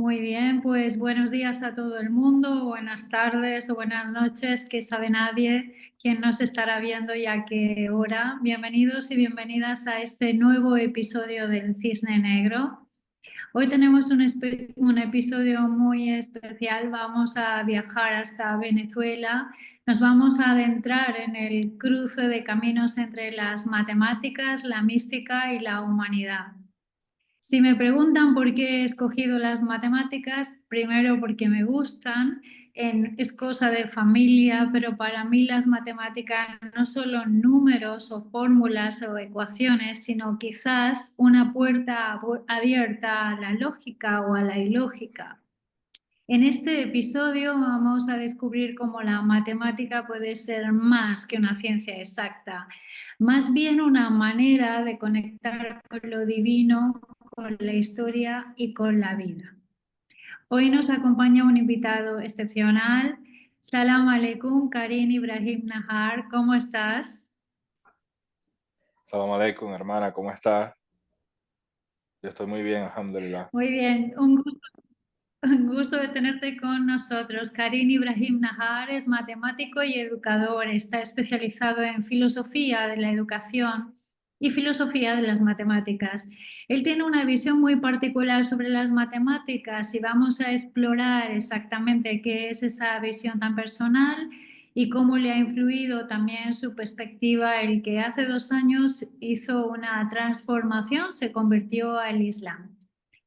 Muy bien, pues buenos días a todo el mundo, buenas tardes o buenas noches, que sabe nadie quién nos estará viendo y a qué hora. Bienvenidos y bienvenidas a este nuevo episodio del Cisne Negro. Hoy tenemos un episodio muy especial. Vamos a viajar hasta Venezuela. Nos vamos a adentrar en el cruce de caminos entre las matemáticas, la mística y la humanidad. Si me preguntan por qué he escogido las matemáticas, primero porque me gustan, es cosa de familia, pero para mí las matemáticas no solo números o fórmulas o ecuaciones, sino quizás una puerta abierta a la lógica o a la ilógica. En este episodio vamos a descubrir cómo la matemática puede ser más que una ciencia exacta, más bien una manera de conectar con lo divino, con la historia y con la vida. Hoy nos acompaña un invitado excepcional. Salam aleikum, Karim Ibrahim Nahar, ¿cómo estás? Salam aleikum, hermana, ¿cómo estás? Yo estoy muy bien, alhamdulillah. Muy bien, un gusto de tenerte con nosotros. Karim Ibrahim Nahar es matemático y educador. Está especializado en filosofía de la educación y filosofía de las matemáticas. Él tiene una visión muy particular sobre las matemáticas y vamos a explorar exactamente qué es esa visión tan personal y cómo le ha influido también su perspectiva el que hace 2 años hizo una transformación, se convirtió al Islam.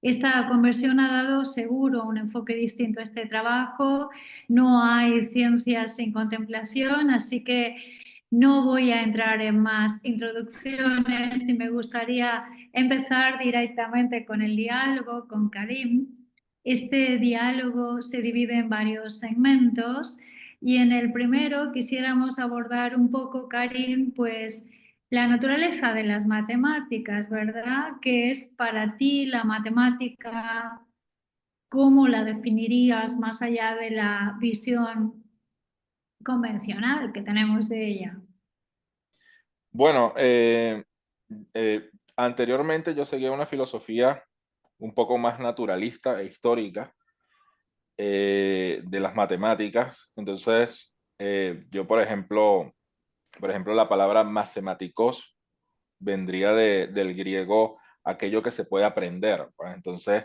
Esta conversión ha dado seguro un enfoque distinto a este trabajo. No hay ciencias sin contemplación, así que no voy a entrar en más introducciones y me gustaría empezar directamente con el diálogo con Karim. Este diálogo se divide en varios segmentos y en el primero quisiéramos abordar un poco, Karim, pues la naturaleza de las matemáticas, ¿verdad? ¿Qué es para ti la matemática? ¿Cómo la definirías más allá de la visión convencional que tenemos de ella? Bueno, anteriormente yo seguía una filosofía un poco más naturalista e histórica de las matemáticas. Entonces, yo, por ejemplo, la palabra matemáticos vendría del griego aquello que se puede aprender, pues. Entonces,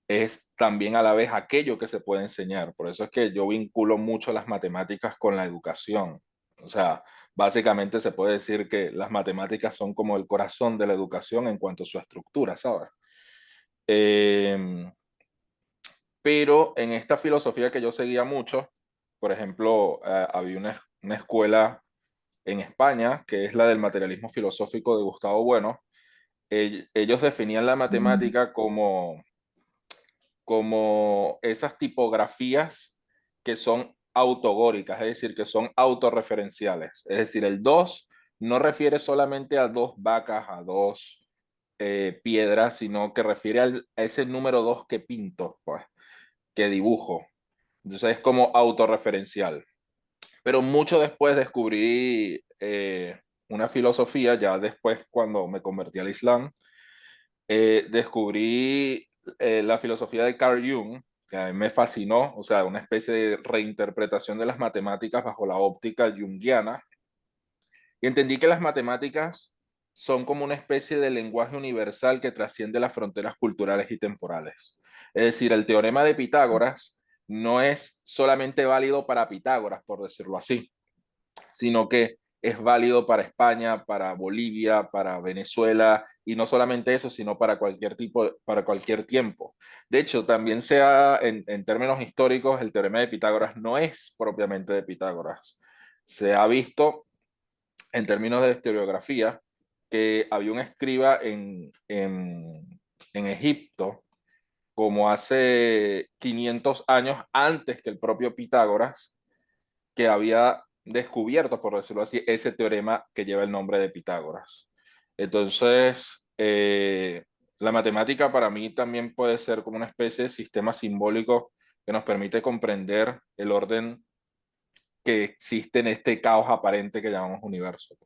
es también a la vez aquello que se puede enseñar. Por eso es que yo vinculo mucho las matemáticas con la educación. O sea, básicamente se puede decir que las matemáticas son como el corazón de la educación en cuanto a su estructura, ¿sabes? Eh, pero en esta filosofía que yo seguía mucho, por ejemplo, había una escuela en España que es la del materialismo filosófico de Gustavo Bueno. Ellos definían la matemática como esas tipografías que son autogóricas, es decir, que son autorreferenciales. Es decir, el 2 no refiere solamente a dos vacas, a dos piedras, sino que refiere a ese número 2 que pinto, pues, que dibujo. Entonces es como autorreferencial. Pero mucho después descubrí una filosofía, ya después cuando me convertí al Islam, descubrí la filosofía de Carl Jung, que a mí me fascinó, o sea, una especie de reinterpretación de las matemáticas bajo la óptica junguiana, y entendí que las matemáticas son como una especie de lenguaje universal que trasciende las fronteras culturales y temporales. Es decir, el teorema de Pitágoras no es solamente válido para Pitágoras, por decirlo así, sino que es válido para España, para Bolivia, para Venezuela, y no solamente eso, sino para para cualquier tiempo. De hecho, también en términos históricos, el teorema de Pitágoras no es propiamente de Pitágoras. Se ha visto en términos de historiografía que había un escriba en Egipto como hace 500 años antes que el propio Pitágoras, que había descubierto, por decirlo así, ese teorema que lleva el nombre de Pitágoras. Entonces, la matemática para mí también puede ser como una especie de sistema simbólico que nos permite comprender el orden que existe en este caos aparente que llamamos universo.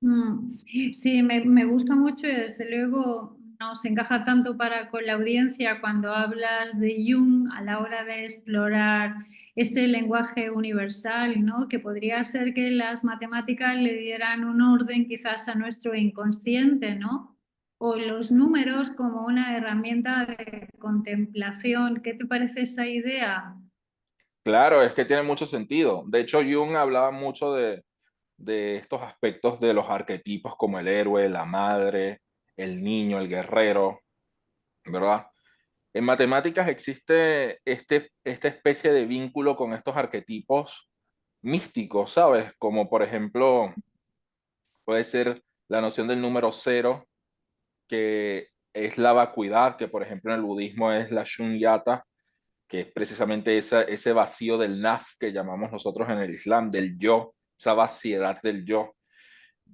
Mm, Sí, me gusta mucho y desde luego nos encaja tanto con la audiencia cuando hablas de Jung a la hora de explorar ese lenguaje universal, ¿no? Que podría ser que las matemáticas le dieran un orden quizás a nuestro inconsciente, ¿no? O los números como una herramienta de contemplación. ¿Qué te parece esa idea? Claro, es que tiene mucho sentido. De hecho, Jung hablaba mucho de estos aspectos de los arquetipos como el héroe, la madre, el niño, el guerrero, ¿verdad? En matemáticas existe esta especie de vínculo con estos arquetipos místicos, ¿sabes? Como por ejemplo, puede ser la noción del número cero, que es la vacuidad, que por ejemplo en el budismo es la shunyata, que es precisamente ese vacío del naf que llamamos nosotros en el Islam, del yo, esa vaciedad del yo.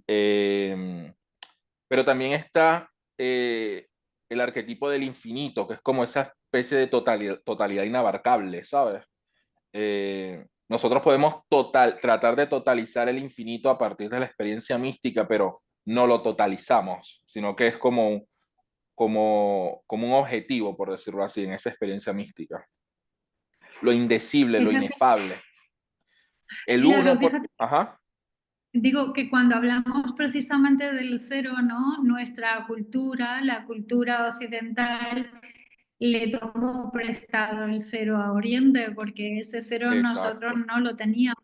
Eh, pero también está el arquetipo del infinito, que es como esa especie de totalidad inabarcable, ¿sabes? Nosotros podemos tratar de totalizar el infinito a partir de la experiencia mística, pero no lo totalizamos, sino que es como un objetivo, por decirlo así, en esa experiencia mística. Lo indecible, lo Exacto. inefable. El Claro, uno por... fíjate. Ajá, Digo que cuando hablamos precisamente del cero, ¿no? Nuestra cultura, la cultura occidental, le tomó prestado el cero a Oriente, porque ese cero nosotros exacto. no lo teníamos.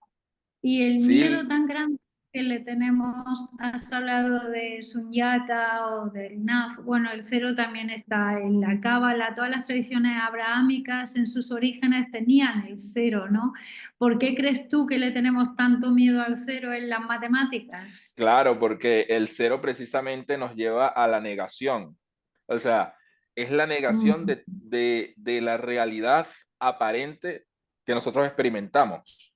Y el miedo Sí, tan grande que le tenemos, has hablado de Sunyata o del Naf, bueno, el cero también está en la Cábala, todas las tradiciones abrahámicas en sus orígenes tenían el cero, ¿no? ¿Por qué crees tú que le tenemos tanto miedo al cero en las matemáticas? claro, porque el cero precisamente nos lleva a la negación. O sea, es la negación Mm. de la realidad aparente que nosotros experimentamos.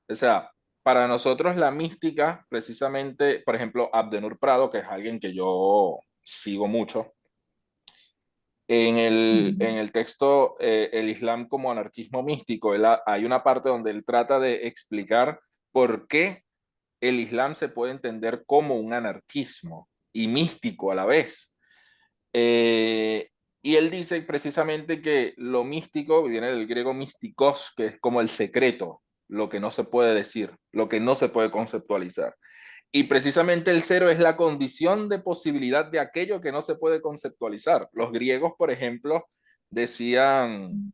O sea, para nosotros la mística, precisamente, por ejemplo, Abdenur Prado, que es alguien que yo sigo mucho, en el texto El Islam como anarquismo místico, hay una parte donde él trata de explicar por qué el Islam se puede entender como un anarquismo y místico a la vez. Eh, y él dice precisamente que lo místico viene del griego místicos, que es como el secreto, lo que no se puede decir, lo que no se puede conceptualizar. Y precisamente el cero es la condición de posibilidad de aquello que no se puede conceptualizar. Los griegos, por ejemplo, decían,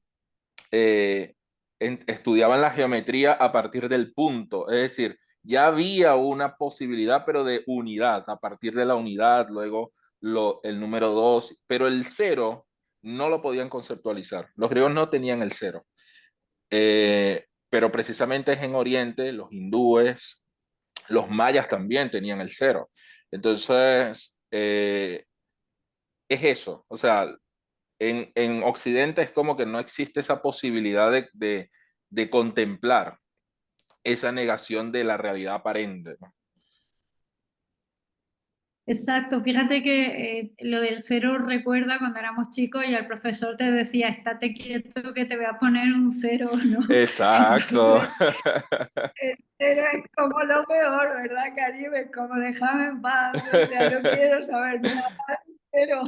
eh, estudiaban la geometría a partir del punto, es decir, ya había una posibilidad, pero de unidad, a partir de la unidad, luego el número dos, pero el cero no lo podían conceptualizar. Los griegos no tenían el cero. Pero precisamente es en Oriente, los hindúes, los mayas también tenían el cero. Entonces, es eso. O sea, en Occidente es como que no existe esa posibilidad de contemplar esa negación de la realidad aparente, ¿no? Exacto, fíjate que lo del cero recuerda cuando éramos chicos y el profesor te decía, estate quieto que te voy a poner un cero, ¿no? Exacto. Entonces, pero es como lo peor, ¿verdad, Caribe? Como déjame en paz, o sea, no quiero saber nada, pero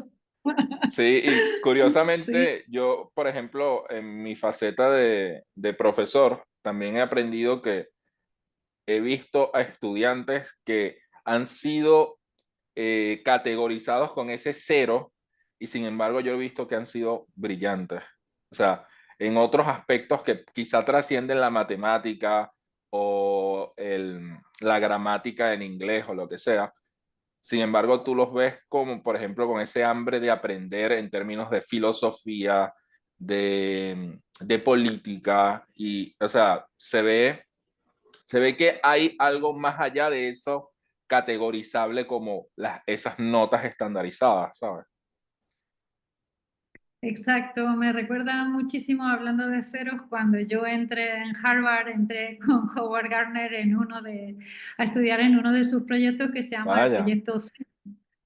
Sí, y sí, curiosamente yo, por ejemplo, en mi faceta de profesor, también he aprendido que he visto a estudiantes que han sido categorizados con ese cero y sin embargo yo he visto que han sido brillantes. O sea, en otros aspectos que quizá trascienden la matemática o la gramática en inglés o lo que sea. Sin embargo, tú los ves como, por ejemplo, con ese hambre de aprender en términos de filosofía, de política, y, o sea, se ve que hay algo más allá de eso categorizable como esas notas estandarizadas, ¿sabes? exacto. Me recuerda muchísimo, hablando de ceros, cuando yo entré en Harvard, entré con Howard Gardner a estudiar en uno de sus proyectos que se llama el Vaya, Proyecto Cero.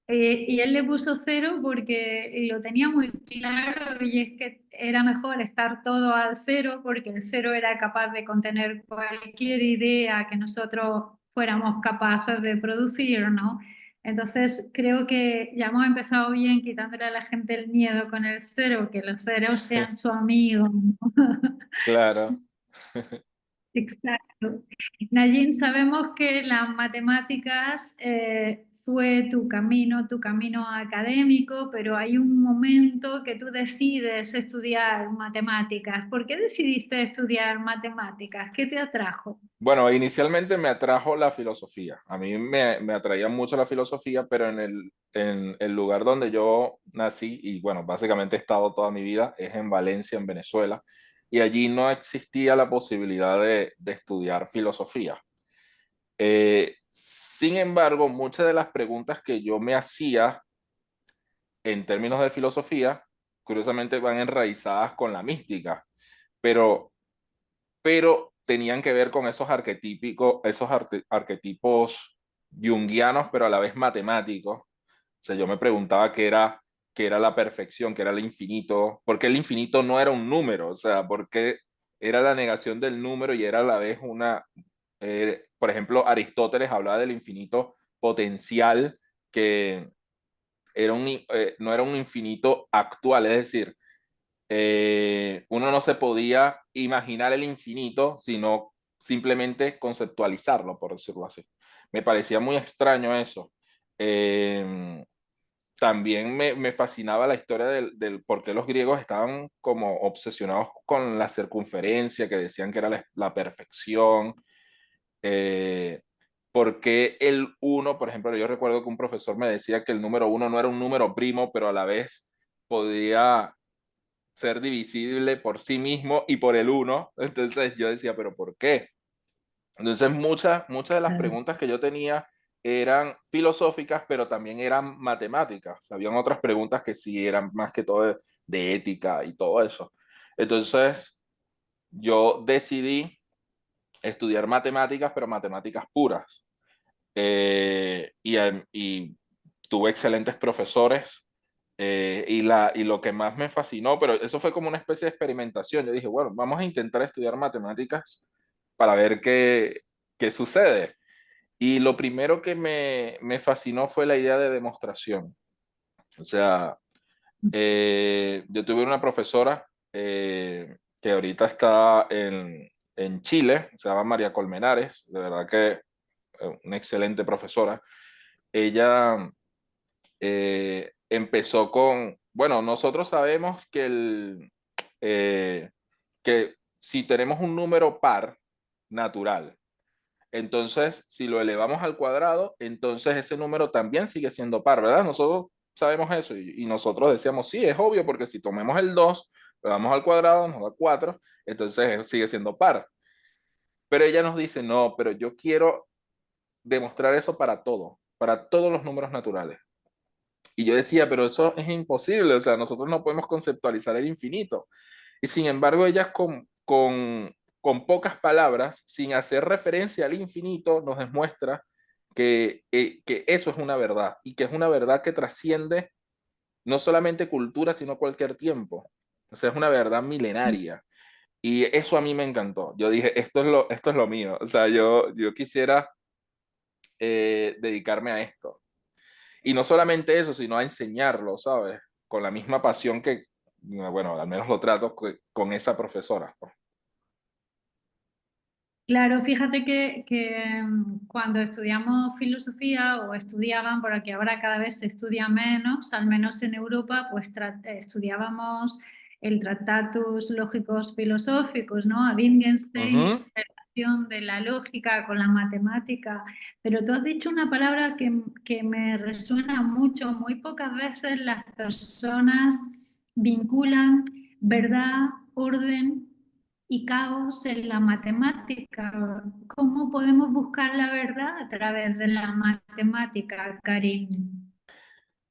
Y él le puso cero porque lo tenía muy claro y es que era mejor estar todo al cero porque el cero era capaz de contener cualquier idea que nosotros fuéramos capaces de producir, ¿no? Entonces, creo que ya hemos empezado bien quitándole a la gente el miedo con el cero, que los ceros sean su amigo, ¿no? Claro. Exacto. Nayin, sabemos que las matemáticas fue tu camino académico, pero hay un momento que tú decides estudiar matemáticas. ¿Por qué decidiste estudiar matemáticas? ¿Qué te atrajo? Bueno, inicialmente me atrajo la filosofía. A mí me atraía mucho la filosofía, pero en el lugar donde yo nací, y bueno, básicamente he estado toda mi vida, es en Valencia, en Venezuela, y allí no existía la posibilidad de estudiar filosofía. Sin embargo, muchas de las preguntas que yo me hacía en términos de filosofía, curiosamente van enraizadas con la mística, pero tenían que ver con esos arquetípicos, arquetipos junguianos, pero a la vez matemáticos. O sea, yo me preguntaba qué era la perfección, qué era el infinito, por qué el infinito no era un número, o sea, por qué era la negación del número y era a la vez una, por ejemplo, Aristóteles hablaba del infinito potencial, que era no era un infinito actual, es decir, uno no se podía imaginar el infinito, sino simplemente conceptualizarlo, por decirlo así. Me parecía muy extraño eso. Eh, También me fascinaba la historia del por qué los griegos estaban como obsesionados con la circunferencia, que decían que era la perfección. Eh, por qué el uno, por ejemplo, yo recuerdo que un profesor me decía que el número uno no era un número primo, pero a la vez podía ser divisible por sí mismo y por el uno. Entonces yo decía, pero ¿por qué? Entonces muchas de las Claro. preguntas que yo tenía eran filosóficas, pero también eran matemáticas. Habían otras preguntas que sí eran más que todo de ética y todo eso. Entonces yo decidí estudiar matemáticas, pero matemáticas puras. Y tuve excelentes profesores. Y lo que más me fascinó, pero eso fue como una especie de experimentación. Yo dije, bueno, vamos a intentar estudiar matemáticas para ver qué sucede. Y lo primero que me fascinó fue la idea de demostración. O sea, yo tuve una profesora que ahorita está en Chile, se llama María Colmenares, de verdad que una excelente profesora. Ella empezó con, bueno, nosotros sabemos que si tenemos un número par natural, entonces si lo elevamos al cuadrado, entonces ese número también sigue siendo par, ¿verdad? Nosotros sabemos eso y nosotros decíamos, sí, es obvio, porque si tomemos el 2 lo damos al cuadrado, nos da 4, entonces sigue siendo par. Pero ella nos dice, no, pero yo quiero demostrar eso para todos los números naturales. Y yo decía, pero eso es imposible, o sea, nosotros no podemos conceptualizar el infinito. Y sin embargo, ella con pocas palabras, sin hacer referencia al infinito, nos demuestra que eso es una verdad y que es una verdad que trasciende no solamente cultura, sino cualquier tiempo. O sea, es una verdad milenaria. Y eso a mí me encantó. Yo dije, esto es lo mío. O sea, yo quisiera dedicarme a esto. Y no solamente eso, sino a enseñarlo, ¿sabes? Con la misma pasión que, bueno, al menos lo trato con esa profesora, pues. Claro, fíjate que cuando estudiamos filosofía o estudiaban, porque ahora cada vez se estudia menos, al menos en Europa, pues estudiábamos el Tratatus Lógicos Filosóficos, ¿no? A Wittgenstein y su Ujú. relación de la lógica con la matemática. Pero tú has dicho una palabra que me resuena mucho. Muy pocas veces las personas vinculan verdad, orden y caos en la matemática. ¿Cómo podemos buscar la verdad a través de la matemática, Karim?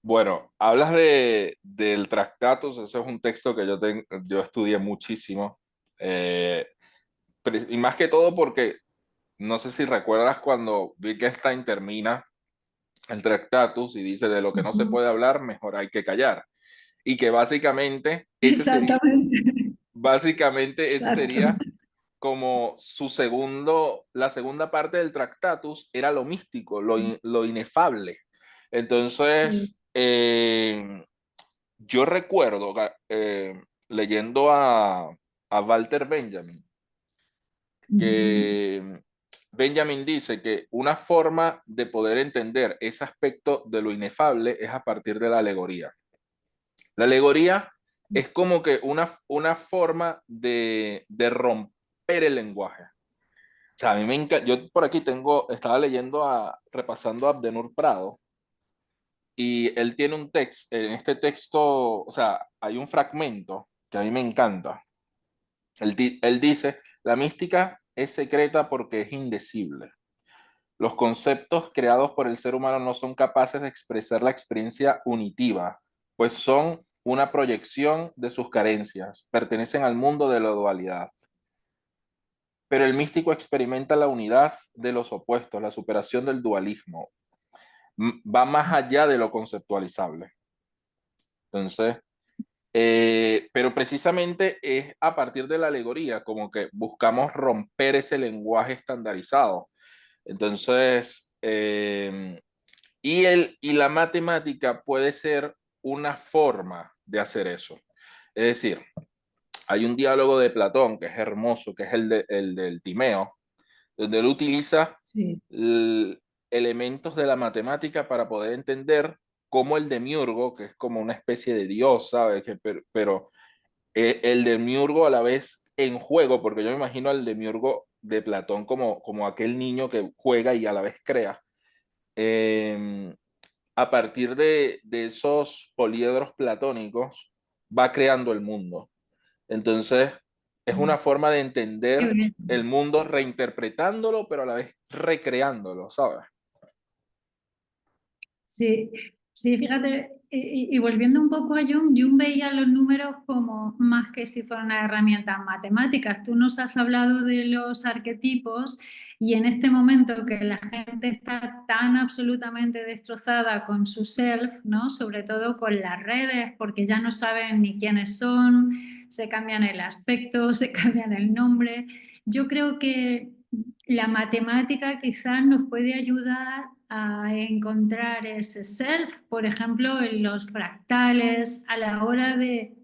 Bueno, hablas del Tractatus, ese es un texto que yo estudié muchísimo. Eh, y más que todo porque, no sé si recuerdas cuando Wittgenstein termina el Tractatus y dice de lo que no se Ujú. puede hablar, mejor hay que callar. Y que Exactamente, básicamente ese exacto. sería como la segunda parte del Tractatus era lo místico, lo inefable. Sí. Entonces, yo recuerdo leyendo a Walter Benjamin, Ujú. que Benjamin dice que una forma de poder entender ese aspecto de lo inefable es a partir de la alegoría. La alegoría es como que una forma de romper el lenguaje. O sea, a mí me encanta, yo por aquí estaba leyendo, repasando a Abdenur Prado, y él tiene un texto, en este texto, o sea, hay un fragmento que a mí me encanta. Él dice, la mística es secreta porque es indecible. Los conceptos creados por el ser humano no son capaces de expresar la experiencia unitiva, pues son una proyección de sus carencias, pertenecen al mundo de la dualidad. Pero el místico experimenta la unidad de los opuestos, la superación del dualismo, va más allá de lo conceptualizable. Entonces, pero precisamente es a partir de la alegoría como que buscamos romper ese lenguaje estandarizado. Entonces, y la matemática puede ser una forma de hacer eso. Es decir, hay un diálogo de Platón que es hermoso, que es el del Timeo, donde él utiliza Sí. elementos de la matemática para poder entender cómo el demiurgo, que es como una especie de dios, ¿sabes? Pero el demiurgo a la vez en juego, porque yo me imagino al demiurgo de Platón como aquel niño que juega y a la vez crea. Eh, a partir de esos poliedros platónicos va creando el mundo. Entonces, es una forma de Qué entender bien. el mundo reinterpretándolo, pero a la vez recreándolo, ¿sabes? Sí, sí, fíjate, y volviendo un poco a Jung, Jung veía los números como más que si fueran una herramienta matemáticas. Tú nos has hablado de los arquetipos y en este momento que la gente está tan absolutamente destrozada con su self, ¿no? Sobre todo con las redes, porque ya no saben ni quiénes son, se cambian el aspecto, se cambian el nombre. Yo creo que la matemática quizás nos puede ayudar a encontrar ese self, por ejemplo, en los fractales, a la hora de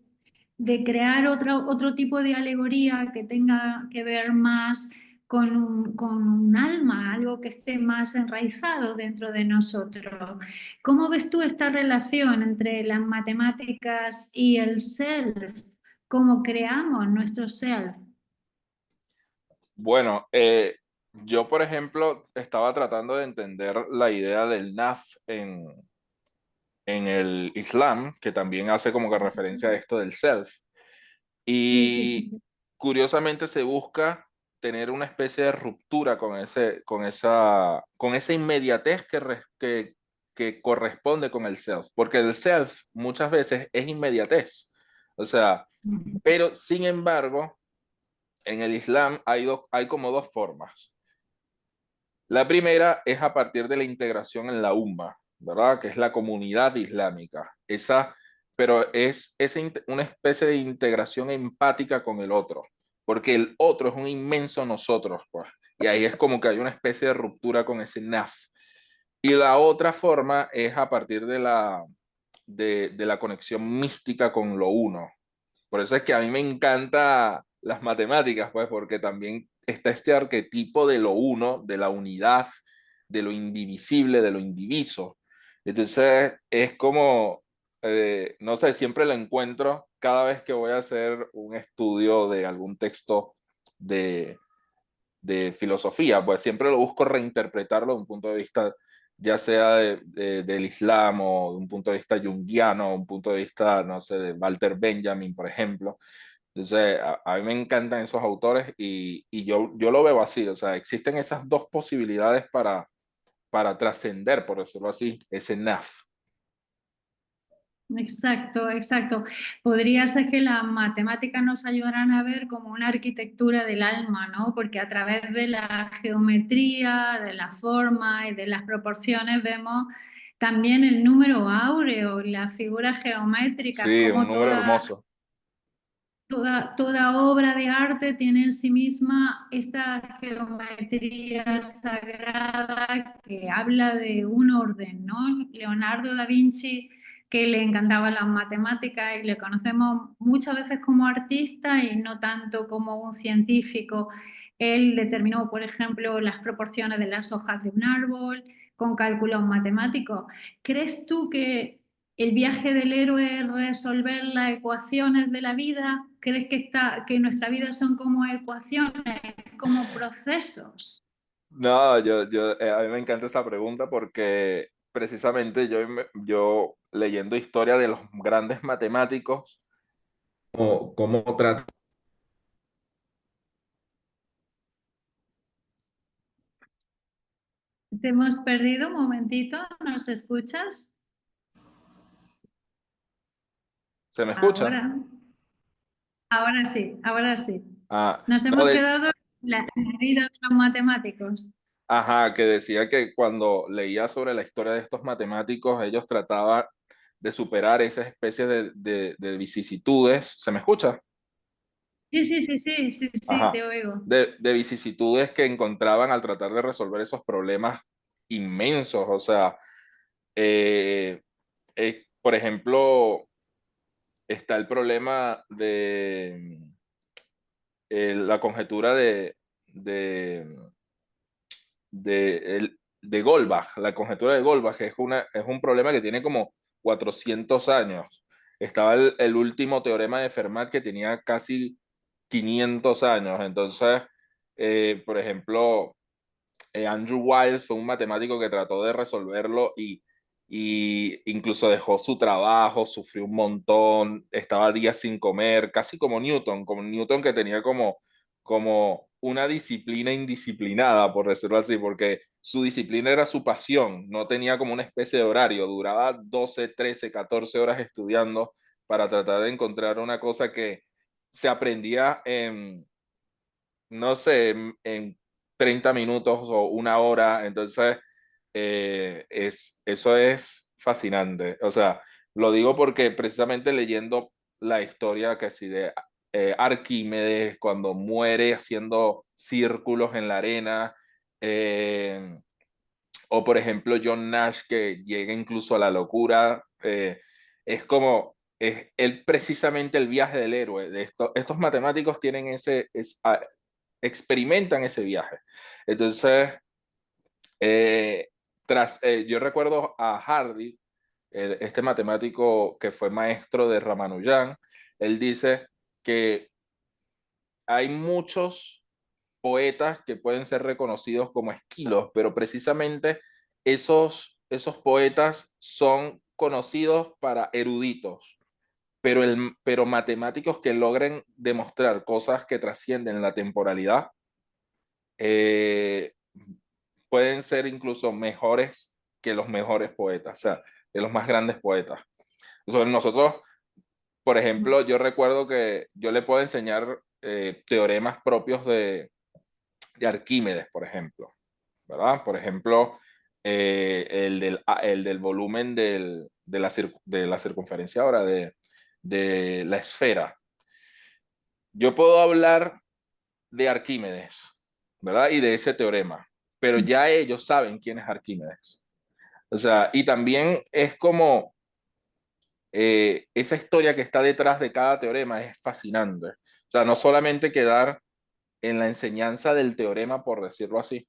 crear otro tipo de alegoría que tenga que ver más con un alma, algo que esté más enraizado dentro de nosotros. ¿Cómo ves tú esta relación entre las matemáticas y el self? ¿Cómo creamos nuestro self? Bueno, yo, por ejemplo, estaba tratando de entender la idea del naf en el Islam, que también hace como que referencia a esto del self. Sí, sí, sí, Y sí. curiosamente se busca tener una especie de ruptura con esa inmediatez que corresponde con el self, porque el self muchas veces es inmediatez. O sea, pero sin embargo, en el Islam hay como dos formas. La primera es a partir de la integración en la Umma, ¿verdad? Que es la comunidad islámica. Pero una especie de integración empática con el otro, porque el otro es un inmenso nosotros, pues. Y ahí es como que hay una especie de ruptura con ese naf. Y la otra forma es a partir de la conexión mística con lo uno. Por eso es que a mí me encanta las matemáticas, pues, porque también está este arquetipo de lo uno, de la unidad, de lo indivisible, de lo indiviso. Entonces, es como, no sé, siempre lo encuentro cada vez que voy a hacer un estudio de algún texto de, de filosofía, pues siempre lo busco reinterpretarlo de un punto de vista, ya sea del Islam o de un punto de vista junguiano, o un punto de vista, no sé, de Walter Benjamin, por ejemplo. Entonces, a mí me encantan esos autores y yo lo veo así, o sea, existen esas dos posibilidades para trascender, por decirlo así, ese NAF. Exacto, exacto. Podría ser que las matemáticas nos ayudaran a ver como una arquitectura del alma, ¿no? Porque a través de la geometría, de la forma y de las proporciones vemos también el número áureo, las figuras geométricas, Sí, un como número todas hermoso. toda obra de arte tiene en sí misma esta geometría sagrada que habla de un orden, ¿no? Leonardo da Vinci, que le encantaba las matemáticas y le conocemos muchas veces como artista y no tanto como un científico. Él determinó, por ejemplo, las proporciones de las hojas de un árbol con cálculos matemáticos. ¿Crees tú que el viaje del héroe es resolver las ecuaciones de la vida? ¿Crees que nuestra vida son como ecuaciones, como procesos? No, a mí me encanta esa pregunta porque precisamente yo leyendo historia de los grandes matemáticos, cómo tratan. Te hemos perdido un momentito, ¿nos escuchas? ¿Se me escucha? Ahora, ahora sí, ahora sí. Ah, Nos no, hemos quedado en la vida de los matemáticos. ajá, que decía que cuando leía sobre la historia de estos matemáticos, ellos trataban de superar esas especies de vicisitudes. ¿Se me escucha? Sí, sí, sí, sí, sí, sí, Ajá. te oigo. De vicisitudes que encontraban al tratar de resolver esos problemas inmensos. O sea, eh, por ejemplo, está el problema de la conjetura de, de Goldbach. La conjetura de Goldbach es un problema que tiene como 400 años. Estaba el último teorema de Fermat que tenía casi 500 años. Entonces, por ejemplo, Andrew Wiles fue un matemático que trató de resolverlo y incluso dejó su trabajo, sufrió un montón, estaba días sin comer, casi como Newton que tenía como una disciplina indisciplinada, por decirlo así, porque su disciplina era su pasión, no tenía como una especie de horario, duraba 12 13 14 horas estudiando para tratar de encontrar una cosa que se aprendía en no sé, en 30 minutos o una hora. Entonces, eso es fascinante. O sea, lo digo porque precisamente leyendo la historia que sí de Arquímedes cuando muere haciendo círculos en la arena, eh, o por ejemplo John Nash que llega incluso a la locura, es como es precisamente el viaje del héroe. Estos matemáticos tienen experimentan ese viaje. Entonces, eh, yo recuerdo a Hardy, este matemático que fue maestro de Ramanujan, él dice que hay muchos poetas que pueden ser reconocidos como esquilos, pero precisamente esos poetas son conocidos para eruditos, pero matemáticos que logren demostrar cosas que trascienden la temporalidad, eh, pueden ser incluso mejores que los mejores poetas, o sea, de los más grandes poetas. Nosotros, por ejemplo, yo recuerdo que yo le puedo enseñar teoremas propios de Arquímedes, por ejemplo, ¿verdad? Por ejemplo, el del volumen de la circunferencia ahora, de la esfera. Yo puedo hablar de Arquímedes, ¿verdad? Y de ese teorema, pero ya ellos saben quién es Arquímedes. O sea, y también es como esa historia que está detrás de cada teorema es fascinante. O sea, no solamente quedar en la enseñanza del teorema, por decirlo así,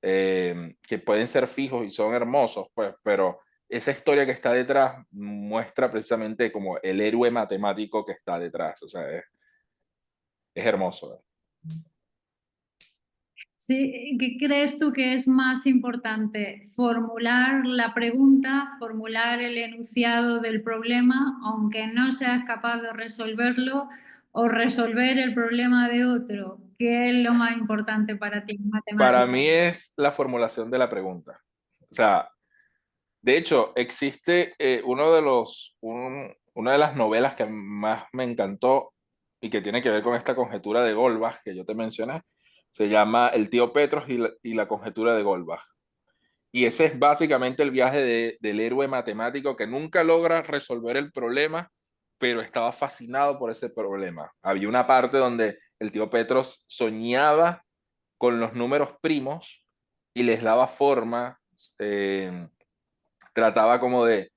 que pueden ser fijos y son hermosos, pues, pero esa historia que está detrás muestra precisamente como el héroe matemático que está detrás. O sea, es hermoso. Sí, ¿qué crees tú que es más importante? ¿Formular la pregunta, formular el enunciado del problema, aunque no seas capaz de resolverlo, o resolver el problema de otro? ¿Qué es lo más importante para ti en Para matemáticas? mí es la formulación de la pregunta. O sea, de hecho, existe una de las novelas que más me encantó y que tiene que ver con esta conjetura de Goldbach que yo te mencioné. Se llama El tío Petros y la conjetura de Goldbach. Y ese es básicamente el viaje del héroe matemático que nunca logra resolver el problema, pero estaba fascinado por ese problema. Había una parte donde el tío Petros soñaba con los números primos y les daba forma, eh, trataba como de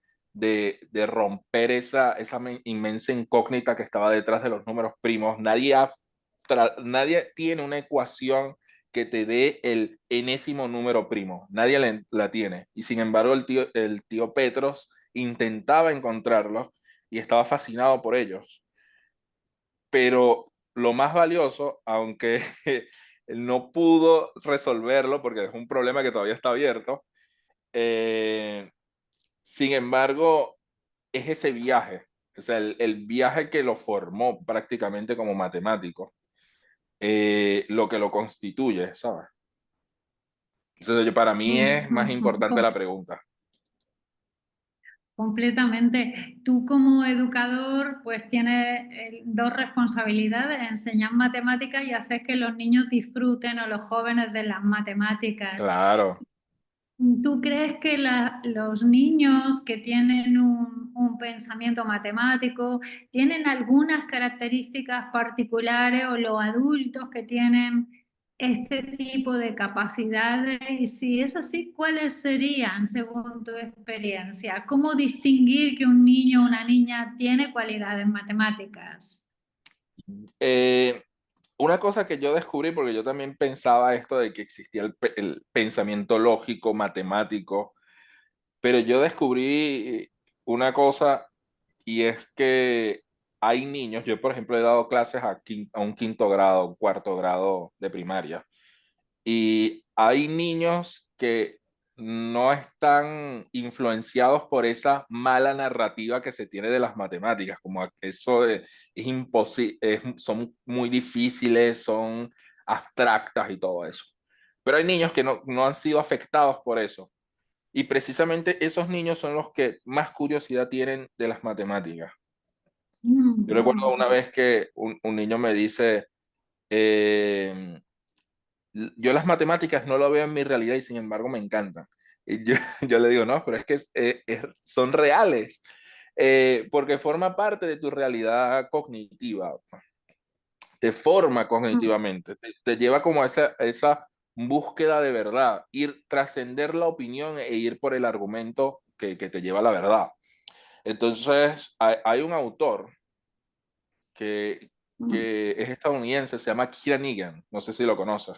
romper esa inmensa incógnita que estaba detrás de los números primos. Nadie tiene una ecuación que te dé el enésimo número primo. Nadie la tiene. Y sin embargo, el tío Petros intentaba encontrarlos y estaba fascinado por ellos. Pero lo más valioso, aunque él no pudo resolverlo porque es un problema que todavía está abierto, eh, sin embargo, es ese viaje, o sea, el viaje que lo formó prácticamente como matemático, lo que lo constituye, ¿sabes? Entonces, para mí es más importante la pregunta. Completamente. Tú como educador, pues tienes dos responsabilidades, enseñar matemáticas y hacer que los niños disfruten o los jóvenes de las matemáticas. Claro. ¿Tú crees que los niños que tienen un pensamiento matemático tienen algunas características particulares o los adultos que tienen este tipo de capacidades? Y si es así, ¿cuáles serían según tu experiencia? ¿Cómo distinguir que un niño o una niña tiene cualidades matemáticas? Eh, una cosa que yo descubrí, porque yo también pensaba esto de que existía el pensamiento lógico, matemático, pero yo descubrí una cosa y es que hay niños, yo por ejemplo he dado clases a un quinto grado, un cuarto grado de primaria, y hay niños que no están influenciados por esa mala narrativa que se tiene de las matemáticas, como eso es imposible, son muy difíciles, son abstractas y todo eso. Pero hay niños que no han sido afectados por eso. Y precisamente esos niños son los que más curiosidad tienen de las matemáticas. Yo recuerdo Mm. una vez que un niño me dice, eh, yo las matemáticas no lo veo en mi realidad y sin embargo me encantan. Y yo, yo le digo, no, pero es que son reales, porque forma parte de tu realidad cognitiva, te forma cognitivamente, te lleva como a esa búsqueda de verdad, ir trascender la opinión e ir por el argumento que te lleva a la verdad. Entonces, hay un autor que, Mm. que es estadounidense, se llama Kieran Egan, no sé si lo conoces.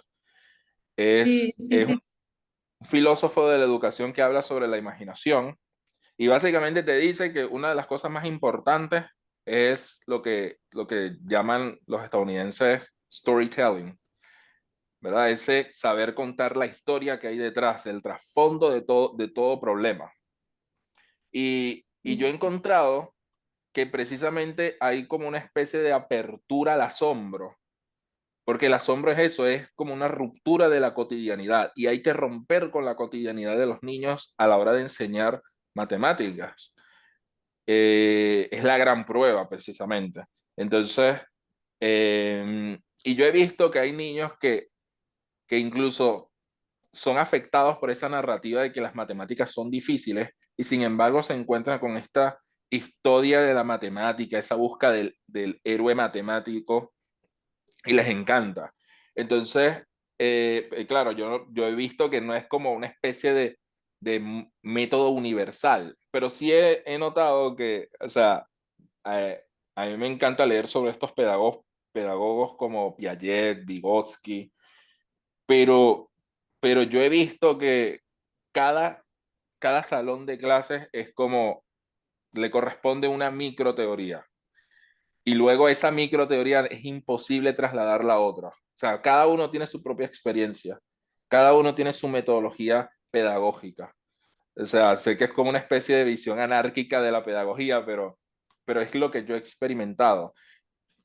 Sí, sí, Es un sí. filósofo de la educación que habla sobre la imaginación y básicamente te dice que una de las cosas más importantes es lo que llaman los estadounidenses storytelling, ¿verdad? Ese saber contar la historia que hay detrás, el trasfondo de todo problema. Y yo he encontrado que precisamente hay como una especie de apertura al asombro, porque el asombro es eso, es como una ruptura de la cotidianidad y hay que romper con la cotidianidad de los niños a la hora de enseñar matemáticas. Es la gran prueba precisamente. Entonces, y yo he visto que hay niños que incluso son afectados por esa narrativa de que las matemáticas son difíciles y sin embargo se encuentran con esta historia de la matemática, esa búsqueda del héroe matemático y les encanta. Entonces, claro, yo he visto que no es como una especie de método universal, pero sí he notado que, o sea, eh, a mí me encanta leer sobre estos pedagogos como Piaget, Vygotsky, pero, pero yo he visto que cada, cada salón de clases es como, le corresponde una microteoría. Y luego esa microteoría es imposible trasladarla a otra. O sea, cada uno tiene su propia experiencia, cada uno tiene su metodología pedagógica. O sea, sé que es como una especie de visión anárquica de la pedagogía, pero es lo que yo he experimentado.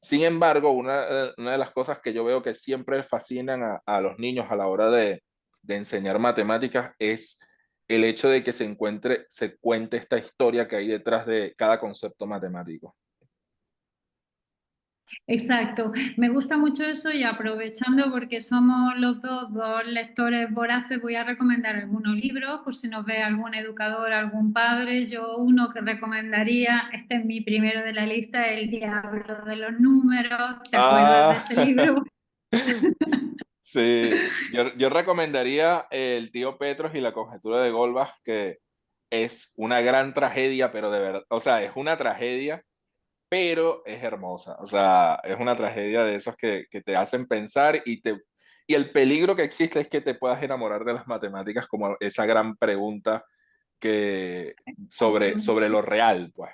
Sin embargo, una de las cosas que yo veo que siempre fascinan a los niños a la hora de enseñar matemáticas es el hecho de que se cuente esta historia que hay detrás de cada concepto matemático. Exacto, me gusta mucho eso y aprovechando porque somos los dos lectores voraces, voy a recomendar algunos libros por si nos ve algún educador, algún padre. Yo uno que recomendaría, este es mi primero de la lista, El diablo de los números. ¿Te acuerdas de Ah, ese libro? sí, yo recomendaría El tío Petros y la conjetura de Golbach, que es una gran tragedia, pero de verdad, o sea, es una tragedia, pero es hermosa. O sea, es una tragedia de esos que te hacen pensar y el peligro que existe es que te puedas enamorar de las matemáticas como esa gran pregunta que sobre lo real, pues.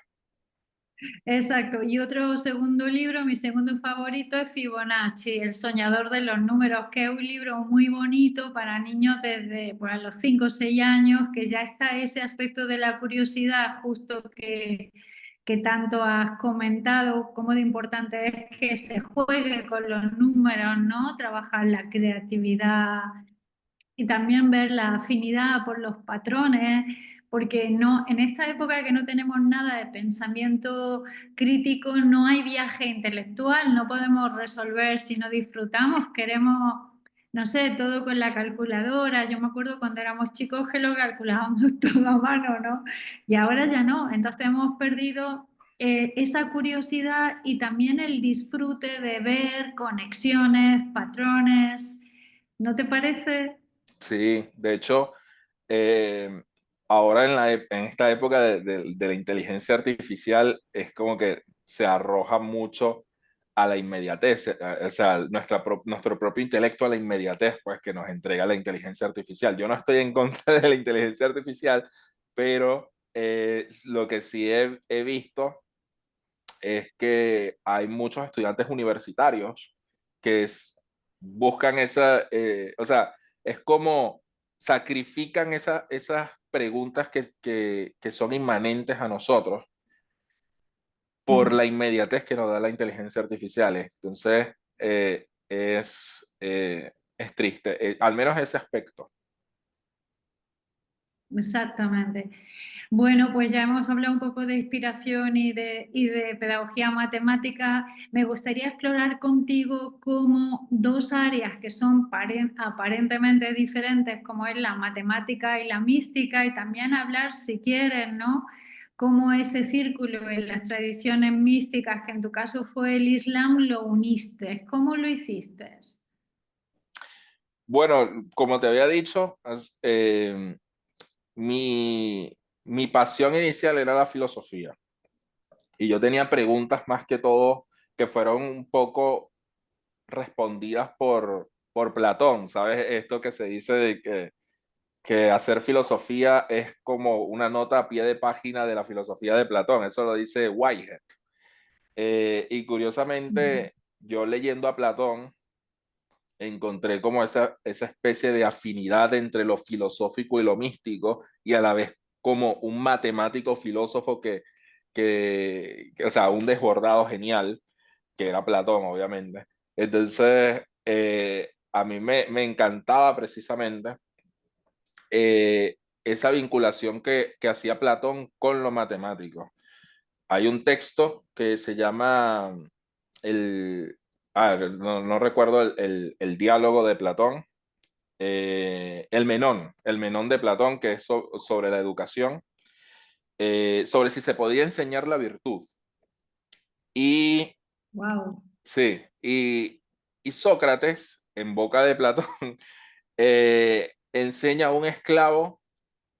Exacto. Y otro segundo libro, mi segundo favorito es Fibonacci, El soñador de los números, que es un libro muy bonito para niños desde pues, los 5 o 6 años, que ya está ese aspecto de la curiosidad justo que tanto has comentado, cómo de importante es que se juegue con los números, ¿no? Trabajar la creatividad y también ver la afinidad por los patrones, porque no, en esta época que no tenemos nada de pensamiento crítico, no hay viaje intelectual, no podemos resolver si no disfrutamos, queremos, no sé, todo con la calculadora. Yo me acuerdo cuando éramos chicos que lo calculábamos todo a mano, ¿no? Y ahora ya no, entonces hemos perdido esa curiosidad y también el disfrute de ver conexiones, patrones. ¿No te parece? Sí, de hecho, eh, ahora en esta época de la inteligencia artificial es como que se arroja mucho a la inmediatez, o sea, nuestro propio intelecto a la inmediatez, pues que nos entrega la inteligencia artificial. Yo no estoy en contra de la inteligencia artificial, pero lo que sí he visto es que hay muchos estudiantes universitarios que buscan o sea, es como sacrifican esas preguntas que son inmanentes a nosotros por la inmediatez que nos da la inteligencia artificial. Entonces, es triste, al menos ese aspecto. Exactamente. Bueno, pues ya hemos hablado un poco de inspiración y de pedagogía matemática. Me gustaría explorar contigo cómo dos áreas que son aparentemente diferentes, como es la matemática y la mística, y también hablar, si quieres, ¿no? Cómo ese círculo en las tradiciones místicas, que en tu caso fue el Islam, lo uniste. ¿Cómo lo hiciste? Bueno, como te había dicho, mi, mi pasión inicial era la filosofía. Y yo tenía preguntas más que todo que fueron un poco respondidas por Platón, ¿sabes? Esto que se dice de que hacer filosofía es como una nota a pie de página de la filosofía de Platón, eso lo dice Whitehead. Y curiosamente, yo leyendo a Platón, encontré como esa especie de afinidad entre lo filosófico y lo místico, y a la vez como un matemático filósofo o sea, un desbordado genial que era Platón, obviamente. Entonces, a mí me encantaba precisamente esa vinculación que hacía Platón con lo matemático. Hay un texto que se llama el, no recuerdo el diálogo de Platón, el Menón de Platón, que es sobre la educación, sobre si se podía enseñar la virtud. Y Wow. sí, y Sócrates, en boca de Platón, enseña a un esclavo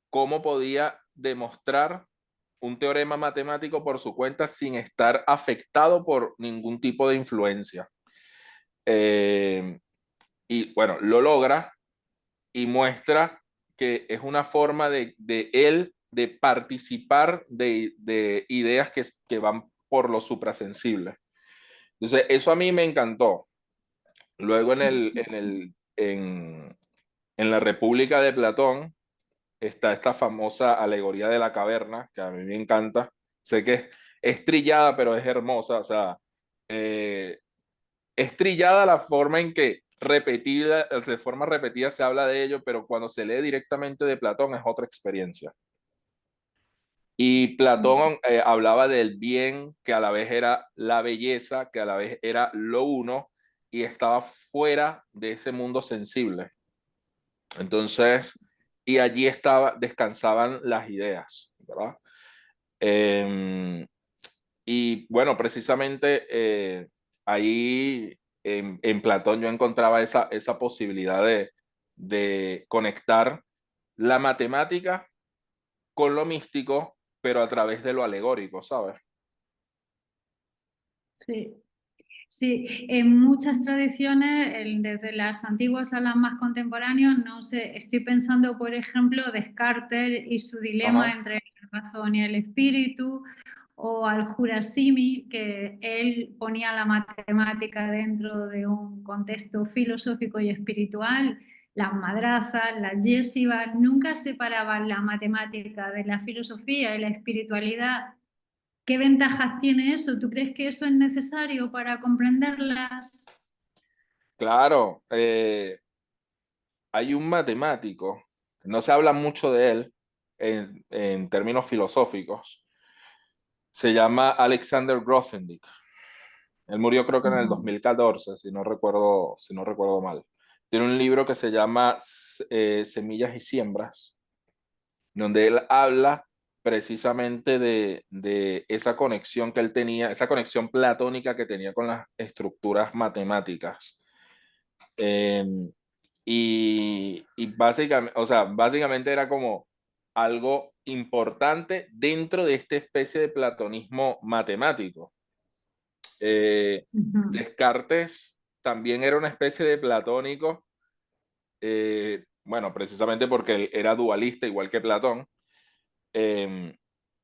cómo podía demostrar un teorema matemático por su cuenta sin estar afectado por ningún tipo de influencia. Eh, y bueno, lo logra y muestra que es una forma de él de participar de ideas que van por lo suprasensible. Entonces, eso a mí me encantó. Luego en la República de Platón está esta famosa alegoría de la caverna, que a mí me encanta. Sé que es trillada, pero es hermosa. O sea, eh, es trillada la forma en que repetida, de forma repetida se habla de ello, pero cuando se lee directamente de Platón es otra experiencia. Y Platón hablaba del bien, que a la vez era la belleza, que a la vez era lo uno, y estaba fuera de ese mundo sensible. Entonces, y allí descansaban las ideas, ¿verdad? Eh, y bueno, precisamente ahí en Platón yo encontraba esa posibilidad de conectar la matemática con lo místico, pero a través de lo alegórico, ¿sabes? Sí. Sí, en muchas tradiciones, desde las antiguas a las más contemporáneas, no sé, estoy pensando, por ejemplo, Descartes y su dilema Ajá. entre la razón y el espíritu, o al Jurasimi, que él ponía la matemática dentro de un contexto filosófico y espiritual. Las madrazas, las yeshivas, nunca separaban la matemática de la filosofía y la espiritualidad. ¿Qué ventajas tiene eso? ¿Tú crees que eso es necesario para comprenderlas? Claro, hay un matemático, no se habla mucho de él en términos filosóficos, se llama Alexander Grothendieck. Él murió creo que en el Ujú, 2014, si no recuerdo mal. Tiene un libro que se llama Semillas y Siembras, donde él habla precisamente de esa conexión que él tenía, esa conexión platónica que tenía con las estructuras matemáticas. Eh, y básicamente, o sea, básicamente era como algo importante dentro de esta especie de platonismo matemático. ujú. Descartes también era una especie de platónico, bueno, precisamente porque él era dualista igual que Platón, eh,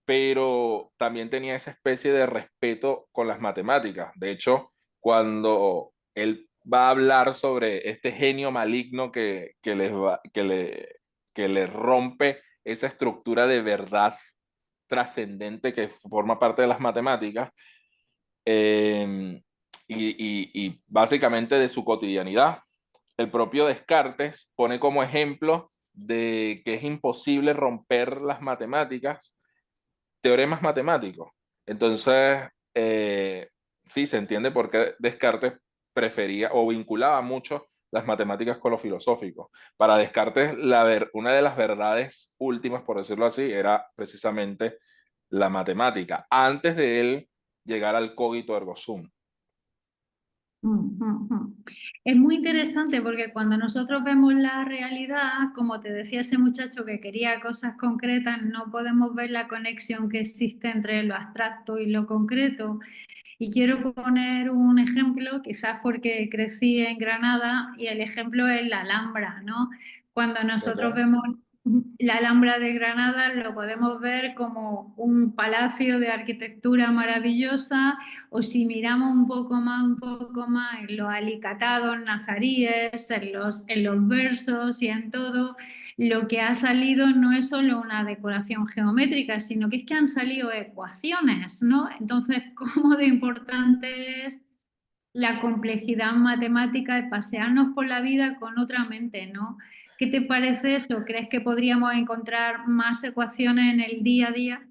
pero también tenía esa especie de respeto con las matemáticas. De hecho, cuando él va a hablar sobre este genio maligno que le rompe esa estructura de verdad trascendente que forma parte de las matemáticas, eh, y básicamente de su cotidianidad. El propio Descartes pone como ejemplo de que es imposible romper las matemáticas, teoremas matemáticos. Entonces, sí, se entiende por qué Descartes prefería o vinculaba mucho las matemáticas con lo filosófico. Para Descartes, una de las verdades últimas, por decirlo así, era precisamente la matemática, antes de él llegar al cogito ergo sum. Ujú. Es muy interesante porque cuando nosotros vemos la realidad, como te decía ese muchacho que quería cosas concretas, no podemos ver la conexión que existe entre lo abstracto y lo concreto. Y quiero poner un ejemplo, quizás porque crecí en Granada, y el ejemplo es la Alhambra, ¿no? Cuando nosotros Okay. vemos la Alhambra de Granada, lo podemos ver como un palacio de arquitectura maravillosa, o si miramos un poco más en los alicatados nazaríes, en los versos y en todo, lo que ha salido no es solo una decoración geométrica, sino que es que han salido ecuaciones, ¿no? Entonces, ¿cómo de importante es la complejidad matemática de pasearnos por la vida con otra mente, ¿no? ¿Qué te parece eso? ¿Crees que podríamos encontrar más ecuaciones en el día a día?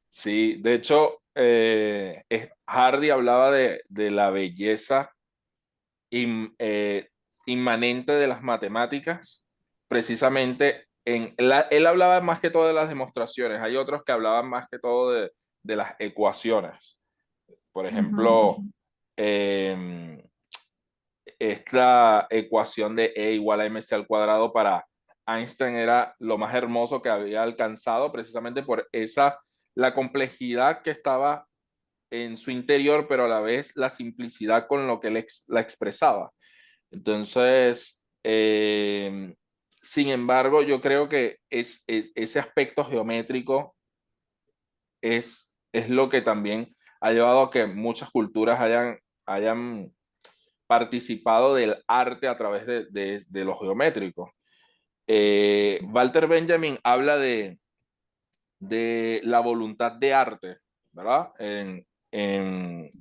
Sí, de hecho, Hardy hablaba de la belleza inmanente de las matemáticas, precisamente él hablaba más que todo de las demostraciones, hay otros que hablaban más que todo de las ecuaciones. Por ejemplo, Ujú, eh, esta ecuación de E igual a mc al cuadrado para Einstein era lo más hermoso que había alcanzado precisamente por la complejidad que estaba en su interior, pero a la vez la simplicidad con lo que la expresaba. Entonces, sin embargo, yo creo que ese aspecto geométrico es lo que también ha llevado a que muchas culturas hayan participado del arte a través de lo geométrico. Walter Benjamin habla de la voluntad de arte, ¿verdad? En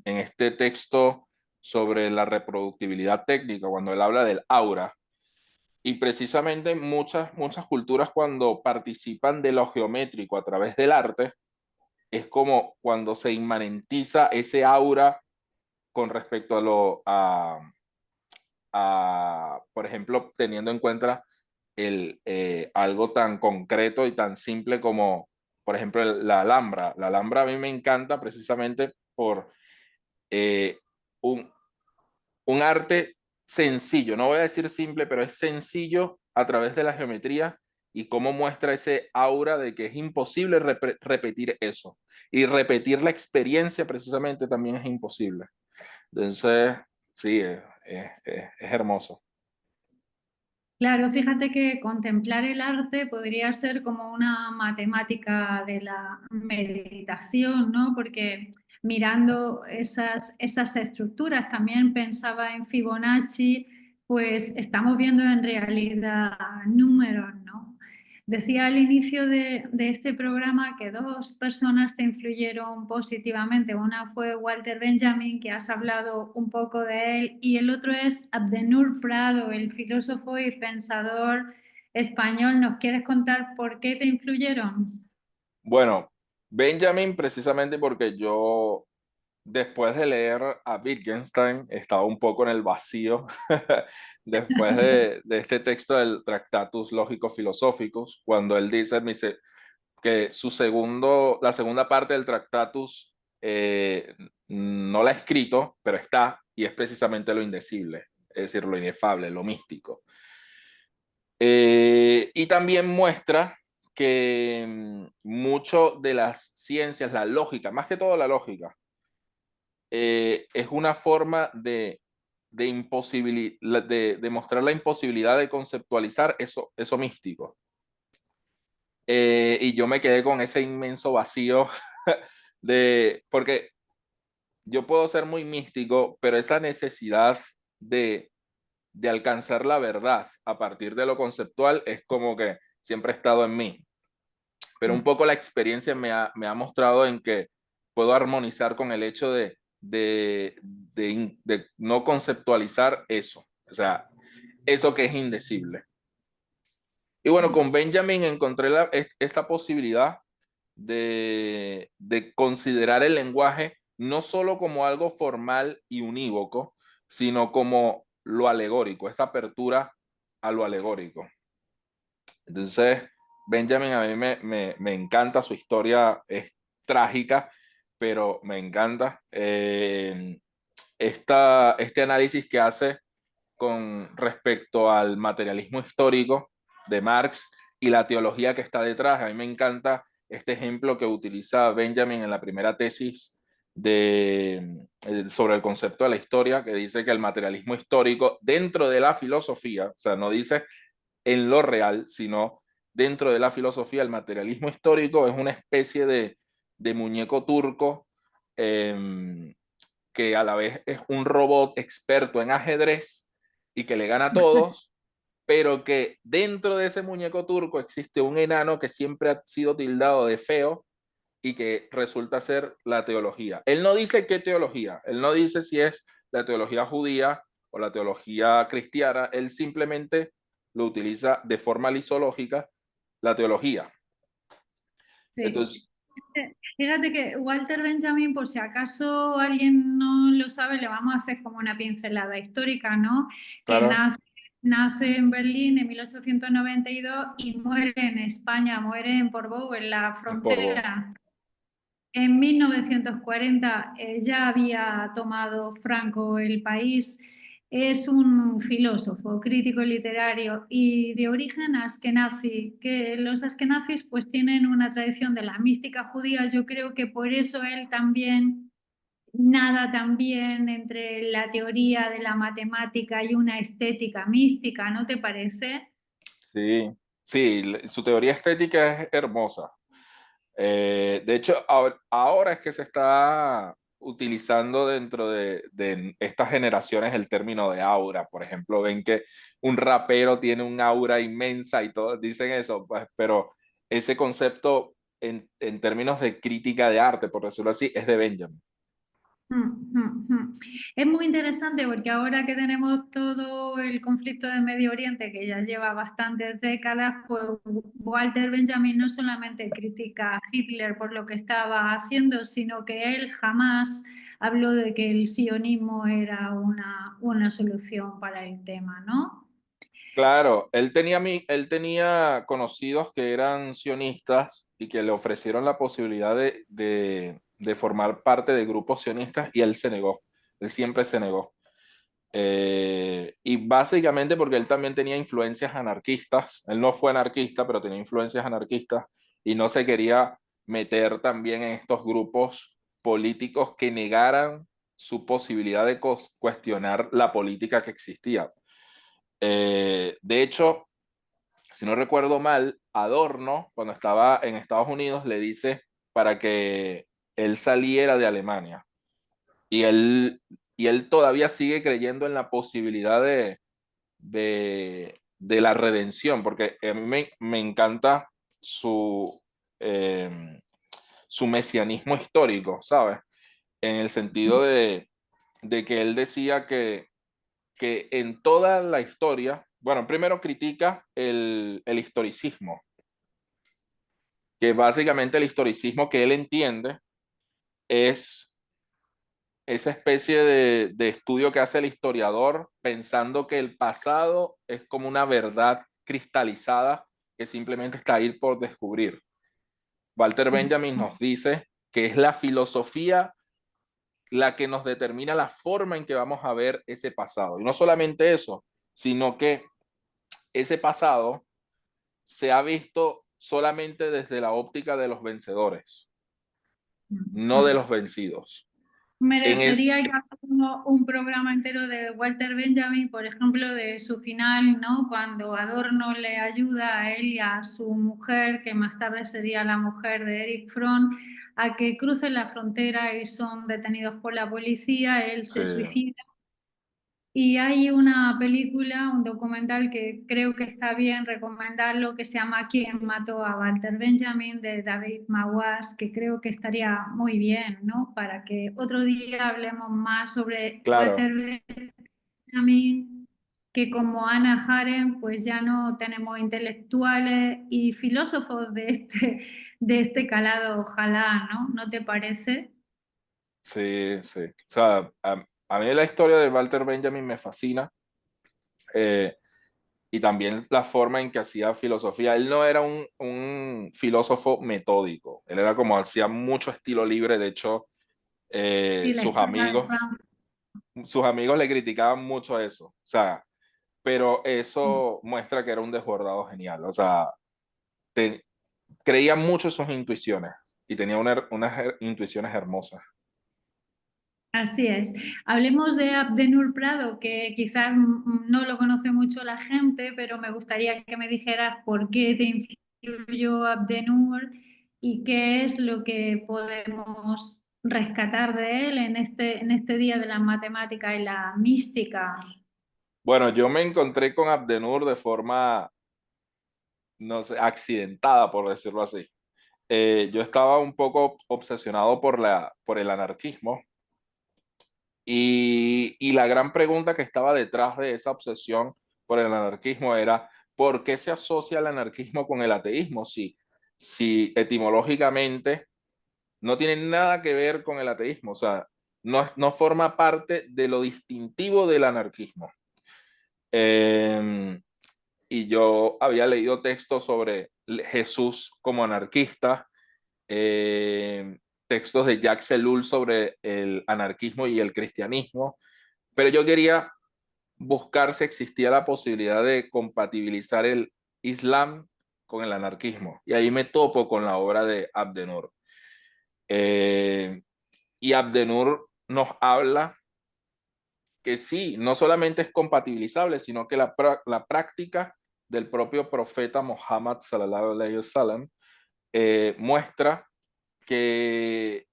este texto sobre la reproductibilidad técnica, cuando él habla del aura. Y precisamente muchas culturas cuando participan de lo geométrico a través del arte, es como cuando se inmanentiza ese aura con respecto por ejemplo, teniendo en cuenta algo tan concreto y tan simple como, por ejemplo, la Alhambra. La Alhambra a mí me encanta precisamente por eh, un, un arte sencillo, no voy a decir simple, pero es sencillo a través de la geometría y cómo muestra ese aura de que es imposible repetir eso. Y repetir la experiencia precisamente también es imposible. Entonces, sí, es hermoso. Claro, fíjate que contemplar el arte podría ser como una matemática de la meditación, ¿no? Porque mirando esas estructuras, también pensaba en Fibonacci, pues estamos viendo en realidad números, ¿no? Decía al inicio de este programa que dos personas te influyeron positivamente. Una fue Walter Benjamin, que has hablado un poco de él, y el otro es Abdenur Prado, el filósofo y pensador español. ¿Nos quieres contar por qué te influyeron? Bueno, Benjamin, precisamente porque yo, después de leer a Wittgenstein, estaba un poco en el vacío después de este texto del Tractatus Lógicos Filosóficos, cuando él dice, me dice que la segunda parte del Tractatus no la ha escrito, pero está, y es precisamente lo indecible, es decir, lo inefable, lo místico. Y también muestra que mucho de las ciencias, la lógica, más que todo la lógica, es una forma de mostrar la imposibilidad de conceptualizar eso místico. Y yo me quedé con ese inmenso vacío porque yo puedo ser muy místico, pero esa necesidad de, de alcanzar la verdad a partir de lo conceptual es como que siempre ha estado en mí. Pero un poco la experiencia me ha mostrado en que puedo armonizar con el hecho de no conceptualizar eso, o sea, eso que es indecible. Y bueno, con Benjamin encontré esta posibilidad de considerar el lenguaje no solo como algo formal y unívoco, sino como lo alegórico, esta apertura a lo alegórico. Entonces, Benjamin a mí me encanta, su historia es trágica, pero me encanta este análisis que hace con respecto al materialismo histórico de Marx y la teología que está detrás. A mí me encanta este ejemplo que utiliza Benjamin en la primera tesis sobre el concepto de la historia, que dice que el materialismo histórico dentro de la filosofía, o sea, no dice en lo real, sino dentro de la filosofía, el materialismo histórico es una especie de muñeco turco que a la vez es un robot experto en ajedrez y que le gana a todos, pero que dentro de ese muñeco turco existe un enano que siempre ha sido tildado de feo y que resulta ser la teología. Él no dice qué teología, él no dice si es la teología judía o la teología cristiana, él simplemente lo utiliza de forma lisológica, la teología. Sí. Entonces, Fíjate que Walter Benjamin, por si acaso alguien no lo sabe, le vamos a hacer como una pincelada histórica, ¿no? Que claro, nace en Berlín en 1892 y muere en España, muere en Portbou, en la por vos. frontera. En 1940 ya había tomado Franco el país. Es un filósofo, crítico literario y de origen askenazi, que los askenazis pues tienen una tradición de la mística judía. Yo creo que por eso él también nada también entre la teoría de la matemática y una estética mística, ¿no te parece? Sí, sí, su teoría estética es hermosa. De hecho, ahora es que se está utilizando dentro de estas generaciones el término de aura. Por ejemplo, ven que un rapero tiene un aura inmensa y todos dicen eso, pues, pero ese concepto en términos de crítica de arte, por decirlo así, es de Benjamin. Es muy interesante porque ahora que tenemos todo el conflicto de Medio Oriente, que ya lleva bastantes décadas, pues Walter Benjamin no solamente critica a Hitler por lo que estaba haciendo, sino que él jamás habló de que el sionismo era una solución para el tema, ¿no? Claro, él tenía conocidos que eran sionistas y que le ofrecieron la posibilidad de formar parte de grupos sionistas y él se negó, él siempre se negó. Y básicamente porque él también tenía influencias anarquistas, él no fue anarquista, pero tenía influencias anarquistas y no se quería meter también en estos grupos políticos que negaran su posibilidad de cuestionar la política que existía. De hecho, si no recuerdo mal, Adorno, cuando estaba en Estados Unidos, le dice para que él saliera de Alemania. Y él todavía sigue creyendo en la posibilidad de la redención, porque a mí me encanta eh, su mesianismo histórico, ¿sabes? En el sentido de que él decía que en toda la historia, bueno, primero critica el historicismo, que básicamente el historicismo que él entiende es esa especie de estudio que hace el historiador pensando que el pasado es como una verdad cristalizada que simplemente está ahí por descubrir. Walter Benjamin nos dice que es la filosofía la que nos determina la forma en que vamos a ver ese pasado. Y no solamente eso, sino que ese pasado se ha visto solamente desde la óptica de los vencedores, no de los vencidos. En es, Merecería ya como un programa entero de Walter Benjamin, por ejemplo, de su final, ¿no? Cuando Adorno le ayuda a él y a su mujer, que más tarde sería la mujer de Erich Fromm, a que crucen la frontera y son detenidos por la policía, él sí, se suicida. Y hay una película, un documental que creo que está bien recomendarlo, que se llama ¿Quién mató a Walter Benjamin? De David Mawas, que creo que estaría muy bien, ¿no? Para que otro día hablemos más sobre claro, Walter Benjamin, que como Hannah Arendt, pues ya no tenemos intelectuales y filósofos de este calado, ojalá, ¿no? ¿No te parece? sí, sí. O sea, a mí la historia de Walter Benjamin me fascina. eh, y también la forma en que hacía filosofía. Él no era un filósofo metódico, él era como hacía mucho estilo libre, de hecho, Sí, la historia de Fran. sus amigos le criticaban mucho eso, o sea, pero eso muestra que era un desbordado genial, o sea, te- creía mucho en sus intuiciones y tenía unas intuiciones hermosas. Así es. Hablemos de Abdenur Prado, que quizás no lo conoce mucho la gente, pero me gustaría que me dijeras por qué te influyó Abdenur y qué es lo que podemos rescatar de él en este día de la matemática y la mística. Bueno, yo me encontré con Abdenur de forma, no sé, accidentada, por decirlo así. Yo estaba un poco obsesionado por el anarquismo y la gran pregunta que estaba detrás de esa obsesión por el anarquismo era, ¿por qué se asocia el anarquismo con el ateísmo? Si etimológicamente no tiene nada que ver con el ateísmo, o sea, no forma parte de lo distintivo del anarquismo. Eh, y yo había leído textos sobre Jesús como anarquista, eh, textos de Jacques Ellul sobre el anarquismo y el cristianismo, pero yo quería buscar si existía la posibilidad de compatibilizar el Islam con el anarquismo. Y ahí me topo con la obra de Abdenur. Eh, y Abdenur nos habla que sí, no solamente es compatibilizable, sino que la práctica del propio profeta Muhammad sallallahu alaihi wasallam muestra que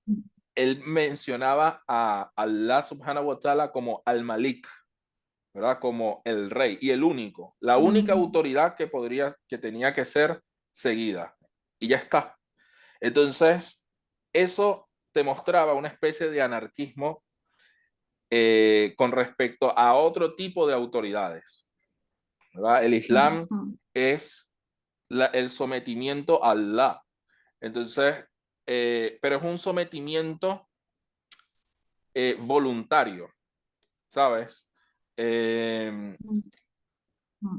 él mencionaba a Allah subhanahu wa ta'ala como al-Malik, ¿verdad? Como el rey y el único, la única Mm. autoridad que tenía que ser seguida. Y ya está. Entonces, eso te mostraba una especie de anarquismo con respecto a otro tipo de autoridades, ¿verdad? El Islam ujú, es el sometimiento a Allah. Entonces, pero es un sometimiento voluntario, ¿sabes? Eh, ujú.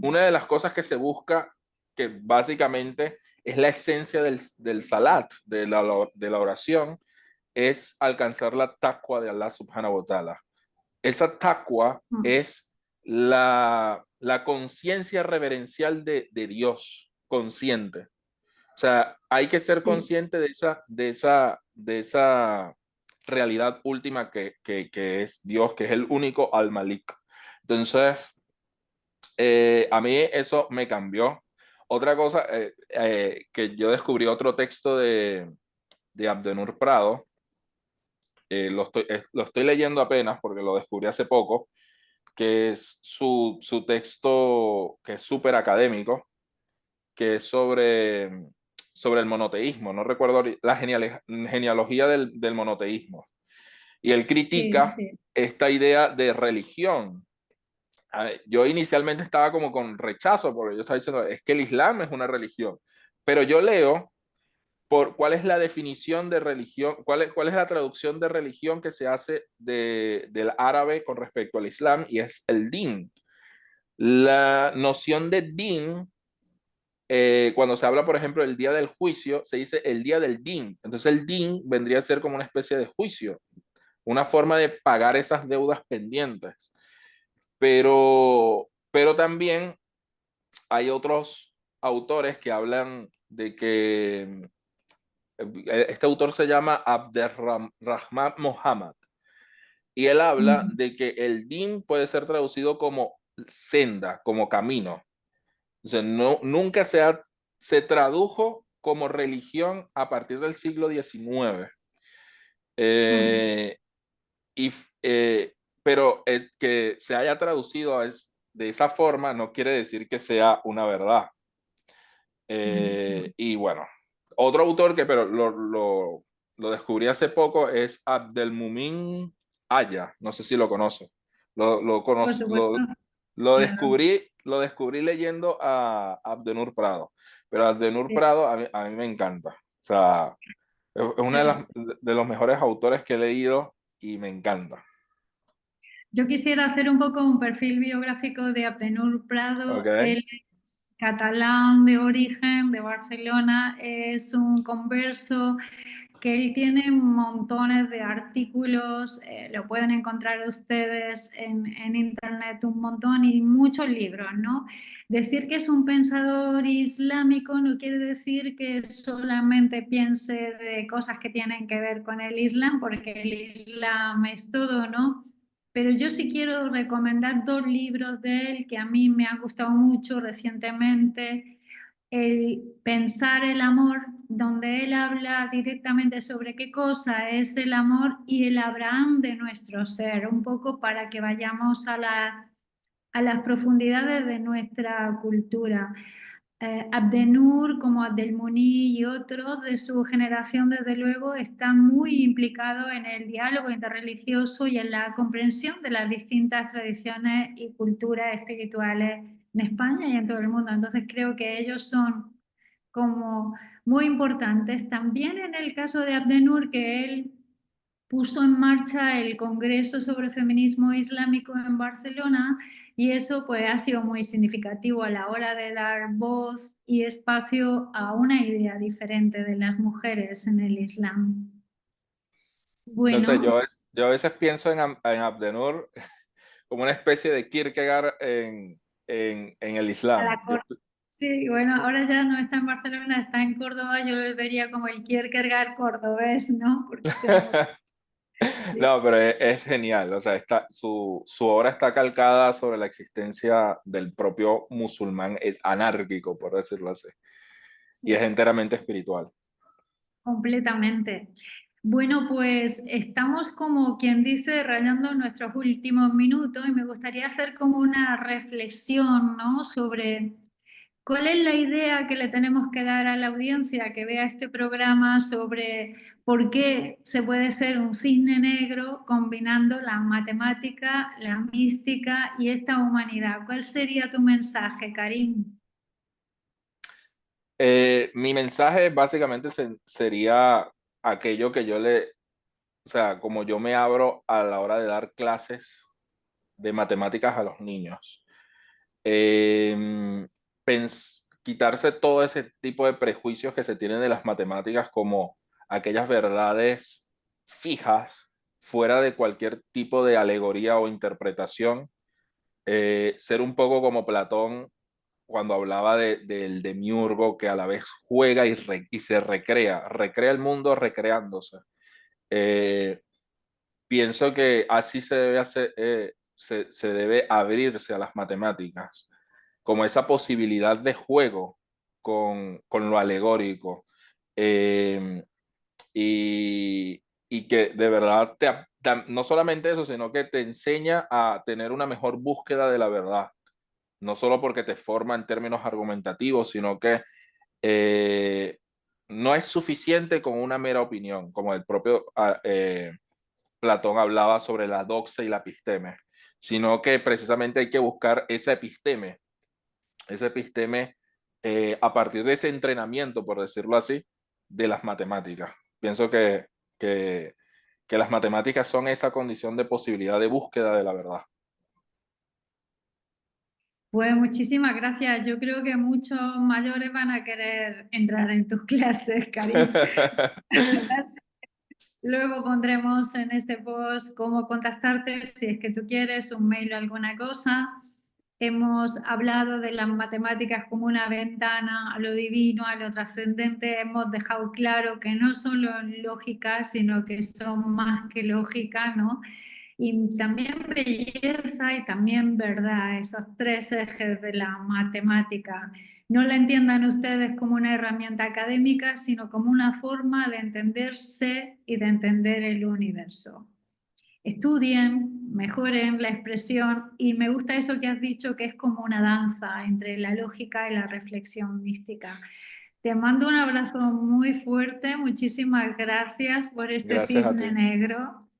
una de las cosas que se busca, que básicamente es la esencia del salat, de la oración, es alcanzar la taqwa de Allah subhanahu wa ta'ala. Esa taqwa Mm. es la conciencia reverencial de Dios, consciente. O sea, hay que ser Sí, consciente de esa realidad última que es Dios, que es el único al-Malik. Entonces, a mí eso me cambió. Otra cosa, que yo descubrí otro texto de Abdenur Prado, lo estoy leyendo apenas porque lo descubrí hace poco, que es su texto que es súper académico, que es sobre el monoteísmo. No recuerdo la genealogía del monoteísmo. Y él sí, critica sí. esta idea de religión. Yo inicialmente estaba como con rechazo, porque yo estaba diciendo, es que el Islam es una religión. Pero yo leo por cuál es la definición de religión, cuál es la traducción de religión que se hace del árabe con respecto al Islam, y es el din. La noción de din, cuando se habla, por ejemplo, del día del juicio, se dice el día del din. Entonces el din vendría a ser como una especie de juicio, una forma de pagar esas deudas pendientes. Pero también hay otros autores que hablan de que este autor se llama Abderrahman Mohammed, y él habla Mm, de que el din puede ser traducido como senda, como camino. O sea, no, nunca se tradujo como religión a partir del siglo XIX. mm, Eh, y, pero es que se haya traducido de esa forma no quiere decir que sea una verdad. mm. Y bueno, otro autor que pero lo descubrí hace poco es Abdelmumin Aya, no sé si lo conoce. Lo, Por conoz- supuesto, claro. lo descubrí leyendo a Abdenur Prado, pero Abdenur Sí. Prado a mí me encanta. O sea, es uno Eh, de los mejores autores que he leído y me encanta. Yo quisiera hacer un poco un perfil biográfico de Abdenur ¿Ok? Prado. Él es catalán de origen, de Barcelona, es un converso que él tiene montones de artículos, lo pueden encontrar ustedes en internet un montón y muchos libros, ¿no? Decir que es un pensador islámico no quiere decir que solamente piense de cosas que tienen que ver con el Islam, porque el Islam es todo, ¿no? Pero yo sí quiero recomendar dos libros de él que a mí me han gustado mucho recientemente. El Pensar el amor, donde él habla directamente sobre qué cosa es el amor y el Abraham de nuestro ser, un poco para que vayamos a las profundidades de nuestra cultura. Abdenur, como Abdelmuní y otros de su generación, desde luego, están muy implicados en el diálogo interreligioso y en la comprensión de las distintas tradiciones y culturas espirituales en España y en todo el mundo. Entonces creo que ellos son como muy importantes. También en el caso de Abdenur, que él puso en marcha el Congreso sobre Feminismo Islámico en Barcelona y eso pues ha sido muy significativo a la hora de dar voz y espacio a una idea diferente de las mujeres en el Islam. No sé, Bueno, yo a veces pienso en Abdenur como una especie de Kierkegaard en el a Islam. la sí, bueno, ahora ya no está en Barcelona, está en Córdoba, yo lo vería como el Kierkegaard cordobés, ¿no? Porque se nota. Sí. No, pero es genial. O sea, su obra está calcada sobre la existencia del propio musulmán, es anárquico, por decirlo así, y es Sí. enteramente espiritual. Completamente. Bueno, pues estamos como quien dice rayando nuestros últimos minutos y me gustaría hacer como una reflexión, ¿no? Sobre cuál es la idea que le tenemos que dar a la audiencia que vea este programa sobre ¿Por qué se puede ser un cisne negro combinando la matemática, la mística y esta humanidad? ¿Cuál sería tu mensaje, Karim? Mi mensaje básicamente sería aquello que o sea, como yo me abro a la hora de dar clases de matemáticas a los niños. Eh, quitarse todo ese tipo de prejuicios que se tienen de las matemáticas como aquellas verdades fijas fuera de cualquier tipo de alegoría o interpretación. Ser un poco como Platón cuando hablaba del demiurgo que a la vez juega y se recrea el mundo recreándose. Eh, Pienso que así se debe hacer, se debe abrirse a las matemáticas, como esa posibilidad de juego con lo alegórico. Eh, y que de verdad no solamente eso, sino que te enseña a tener una mejor búsqueda de la verdad, no solo porque te forma en términos argumentativos, sino que eh, no es suficiente con una mera opinión, como el propio Platón hablaba sobre la doxa y la episteme, sino que precisamente hay que buscar ese episteme a partir de ese entrenamiento, por decirlo así, de las matemáticas. Pienso que, que las matemáticas son esa condición de posibilidad de búsqueda de la verdad. Pues muchísimas gracias. Yo creo que muchos mayores van a querer entrar en tus clases, Karim. Luego pondremos en este post cómo contactarte si es que tú quieres, un mail o alguna cosa. Hemos hablado de las matemáticas como una ventana a lo divino, a lo trascendente. Hemos dejado claro que no solo lógica, sino que son más que lógica, ¿no? Y también belleza y también verdad, esos tres ejes de la matemática. No la entiendan ustedes como una herramienta académica, sino como una forma de entenderse y de entender el universo. Estudien, mejoren la expresión y me gusta eso que has dicho, que es como una danza entre la lógica y la reflexión mística. Te mando un abrazo muy fuerte, muchísimas gracias por este Gracias a cisne ti, negro.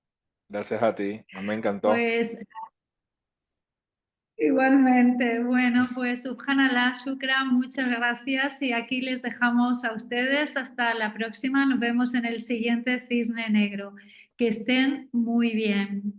gracias a ti, me encantó. Pues igualmente, bueno, pues Subhanallah, Shukra, muchas gracias y aquí les dejamos a ustedes hasta la próxima. Nos vemos en el siguiente Cisne Negro. Que estén muy bien.